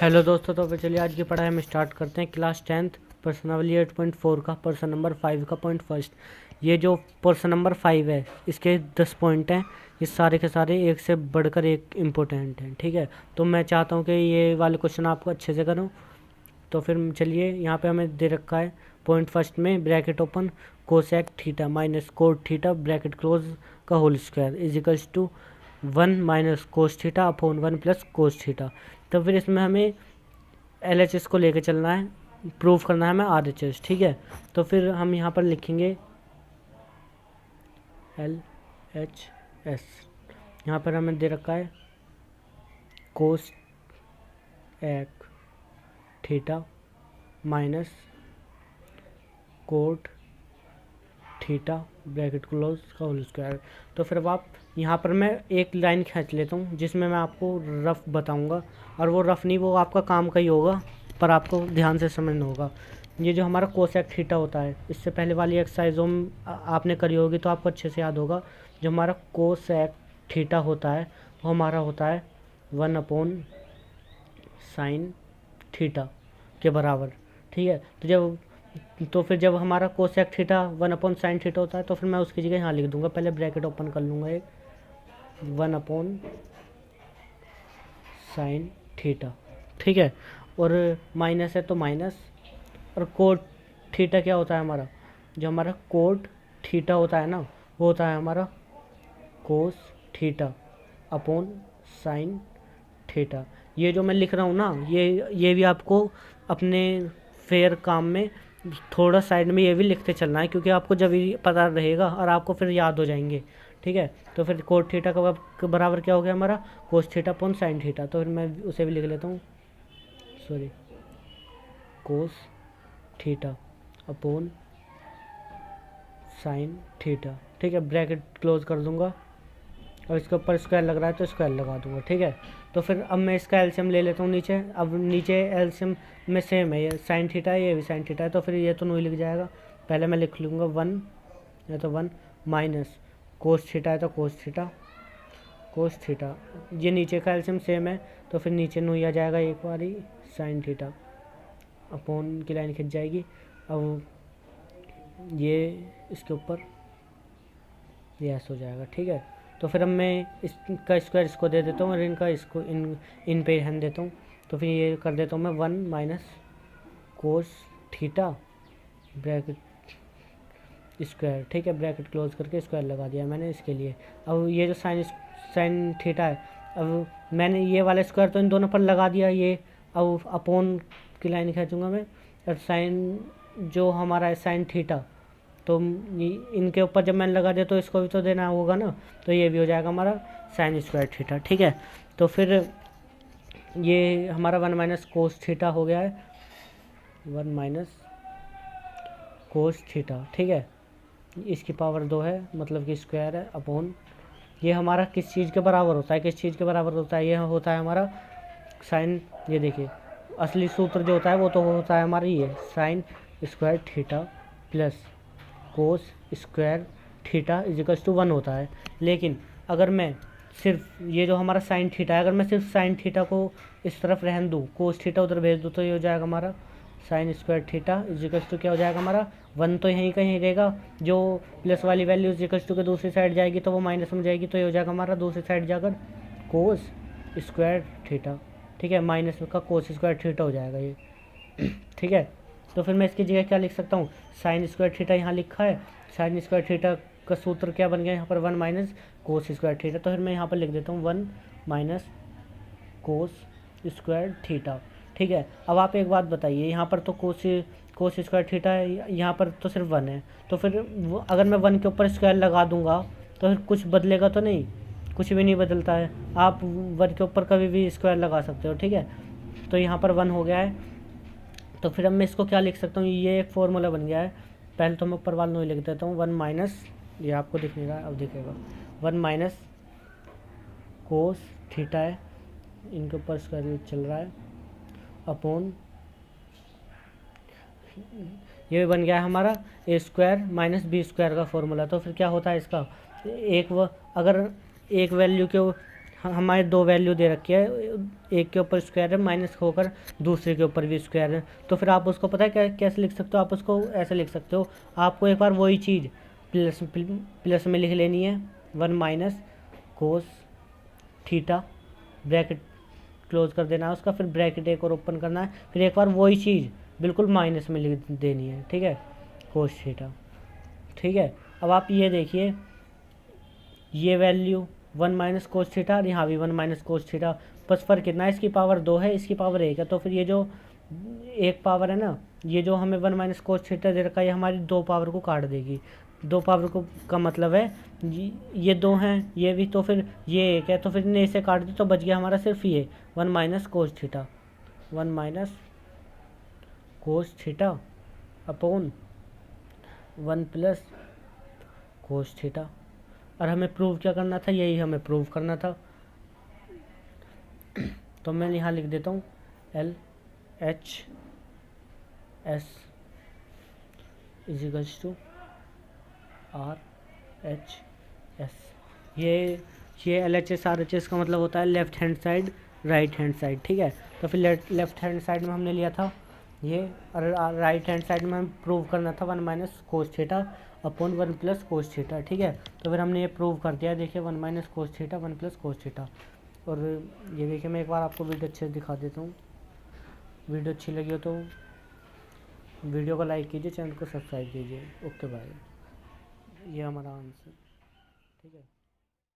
Hello दोस्तों, तो फिर चलिए आज की पढ़ाई हम स्टार्ट करते हैं। क्लास 10th पर्सनावली 8.4 का पर्सन नंबर 5 का पॉइंट फर्स्ट। ये जो पर्सन नंबर 5 है इसके 10 पॉइंट हैं। ये सारे के सारे एक से बढ़कर एक इम्पोर्टेंट हैं, ठीक है। तो मैं चाहता हूँ कि ये वाले क्वेश्चन आपको अच्छे से करूँ। तो फिर चलिए, यहाँ पे हमें दे रखा है पॉइंट फर्स्ट में bracket open cosec theta minus cot theta bracket close का whole square is equals to 1 minus cos theta upon 1 plus cos theta. तो फिर इसमें हमें LHS को लेके चलना है, प्रूव करना है हमें RHS, ठीक है। तो फिर हम यहाँ पर लिखेंगे LHS। यहाँ पर हमें दे रखा है कोस एक theta minus cot theta bracket close का होल स्क्वायर। तो फिर अब आप यहाँ पर मैं एक लाइन खींच लेता हूँ जिसमें मैं आपको रफ बताऊँगा, और वो रफ नहीं, वो आपका काम का ही होगा, पर आपको ध्यान से समझना होगा। ये जो हमारा कोसेक थीटा होता है, इससे पहले वाली एक्सरसाइजों में आपने करी होगी तो आपको अच्छे से याद होगा। जो हमारा कोसेक थीटा होता है वो हमारा होता है 1 अपॉन साइन थीटा के बराबर, ठीक है। तो फिर जब हमारा cosec theta 1 upon sine theta होता है तो फिर मैं उसकी जगह यहाँ लिख दूंगा, पहले ब्रैकेट ओपन कर लूँगा एक 1 अपॉन साइन थीटा, ठीक है। और माइनस है तो माइनस, और कोट थीटा क्या होता है हमारा, जो हमारा कोट थीटा होता है ना वो होता है हमारा कोस थीटा अपॉन साइन थीटा। ये जो मैं लिख रहा हूँ ना, ये भी आपको अपने फेयर काम में थोड़ा साइड में ये भी लिखते चलना है, क्योंकि आपको जब भी पता रहेगा और आपको फिर याद हो जाएंगे, ठीक है। तो फिर कोट थीटा का बराबर क्या हो गया हमारा कोस थीटा अपॉन साइन थीटा। तो फिर मैं उसे भी लिख लेता हूँ, सॉरी, कोस थीटा अपॉन साइन थीटा, ठीक है। ब्रैकेट क्लोज कर दूंगा और इसके ऊपर स्क्वायर लग रहा है तो स्क्वायर लगा दूंगा, ठीक है। तो फिर अब मैं इसका एलसीएम ले लेता हूँ नीचे। अब नीचे एलसीएम में सेम है, ये साइन थीटा है, ये भी साइन थीटा है, तो फिर ये तो नहीं लिख जाएगा। पहले मैं लिख लूँगा 1 या तो 1 माइनस कोस थीटा है तो कोस थीटा, ये नीचे का एलसीएम सेम है तो फिर नीचे नहीं आ जाएगा एक बार ही साइन थीटा अपॉन की लाइन खिंच जाएगी। अब ये इसके ऊपर ये ऐसा हो जाएगा, ठीक है। तो फिर अब मैं इसका स्क्वायर इसको दे देता हूँ और इनका इसको इन पे ध्यान देता हूँ। तो फिर ये कर देता हूँ मैं 1 minus cos theta bracket square, ठीक है। ब्रैकेट क्लोज करके स्क्वायर लगा दिया मैंने इसके लिए। अब ये जो साइन थीटा है, अब मैंने ये वाला स्क्वायर तो इन दोनों पर लगा दिया, ये अब अपॉन की लाइन खींचूँगा मैं, और साइन जो हमारा है साइन थीटा, तो इनके ऊपर जब मैंने लगा दिया तो इसको भी तो देना होगा ना, तो ये भी हो जाएगा हमारा साइन स्क्वायर थीटा, ठीक है। तो फिर ये हमारा 1 माइनस कोस थीटा हो गया है, 1 माइनस कोस थीटा, ठीक है। इसकी पावर 2 है, मतलब कि स्क्वायर है अपॉन, ये हमारा किस चीज़ के बराबर होता है, किस चीज़ के बराबर होता है, ये होता है हमारा साइन, ये देखिए असली सूत्र जो होता है वो तो होता है हमारा ये sine square theta plus cos square theta equals to 1 होता है। लेकिन अगर मैं सिर्फ ये जो हमारा साइन थीटा है, अगर मैं सिर्फ साइन थीटा को इस तरफ रहने दूँ, कोस थीटा उधर भेज दूँ, तो ये हो जाएगा हमारा sine square theta equals to क्या हो जाएगा हमारा 1, तो यहीं कहीं रहेगा, जो प्लस वाली वैल्यू इजिकल्स टू के दूसरी साइड जाएगी तो वो माइनस में जाएगी, तो ये हो जाएगा हमारा दूसरी साइड जाकर कोस स्क्वायर थीटा, ठीक है। माइनस का कोस स्क्वायर थीटा हो जाएगा ये, ठीक है। तो फिर मैं इसकी जगह क्या लिख सकता हूँ, साइन स्क्वायर थीटा यहाँ लिखा है, साइन स्क्वायर थीटा का सूत्र क्या बन गया यहाँ पर 1 माइनस कोस स्क्वायर थीटा। तो फिर मैं यहाँ पर लिख देता हूँ 1 माइनस कोस स्क्वायर थीटा, ठीक है। अब आप एक बात बताइए, यहाँ पर तो कोस स्क्वायर थीटा है, यहाँ पर तो सिर्फ 1 है, तो फिर अगर मैं 1 के ऊपर स्क्वायर लगा दूंगा तो फिर कुछ बदलेगा तो नहीं, कुछ भी नहीं बदलता है। आप 1 के ऊपर कभी भी स्क्वायर लगा सकते हो, ठीक है। तो यहाँ पर 1 हो गया है, तो फिर अब मैं इसको क्या लिख सकता हूँ, ये एक फॉर्मूला बन गया है। पहले तो मैं ऊपर वाला नहीं लिख देता हूँ, 1 माइनस, ये आपको दिख नहीं रहा है, अब दिखेगा 1 माइनस कोस थीटा है, इनके ऊपर स्क्वायर चल रहा है अपॉन, ये भी बन गया है हमारा ए स्क्वायर माइनस बी स्क्वायर का फॉर्मूला। तो फिर क्या होता है इसका, अगर एक वैल्यू के हमारे दो वैल्यू दे रखी है, एक के ऊपर स्क्वायर है माइनस होकर दूसरे के ऊपर भी स्क्वायर है। तो फिर आप उसको पता है कैसे लिख सकते हो, आप उसको ऐसे लिख सकते हो, आपको एक बार वही चीज़ प्लस में लिख लेनी है, 1 minus cos theta, bracket close कर देना है उसका, फिर ब्रैकेट एक और ओपन करना है, फिर एक बार वही चीज़ बिल्कुल माइनस में लिख देनी है, ठीक है, कोस थीटा। ठीक है, अब आप ये देखिए, ये वैल्यू 1 माइनस कोस थीटा और यहाँ भी 1 माइनस कोस थीटा, बस फ़र्क कितना है, इसकी पावर 2 है, इसकी पावर 1 है, तो फिर ये जो एक पावर है ना, ये जो हमें 1 माइनस कोस थीटा दे रखा है, ये हमारी दो पावर को काट देगी। दो पावर को का मतलब है ये दो हैं, ये भी, तो फिर ये एक है, तो फिर ने इसे काट दी तो बच गया हमारा सिर्फ ये 1 minus cos theta, 1 minus cos theta upon 1 plus cos theta. और हमें प्रूव क्या करना था, यही हमें प्रूव करना था। तो मैं यहाँ लिख देता हूँ LHS इजिकल्स टू RHS। ये LHS RHS का मतलब होता है left hand side right hand side, ठीक है। तो फिर लेफ्ट हैंड साइड में हमने लिया था ये, और राइट हैंड साइड में हम प्रूव करना था 1 minus cos theta upon 1 plus cos theta, ठीक है। तो फिर हमने ये प्रूव कर दिया, देखिए 1 minus cos theta 1 plus cos theta. और ये देखिए, मैं एक बार आपको वीडियो अच्छे से दिखा देता हूँ। वीडियो अच्छी लगी हो तो वीडियो को लाइक कीजिए, चैनल को सब्सक्राइब कीजिए। ओके बाय, ये हमारा आंसर, ठीक है।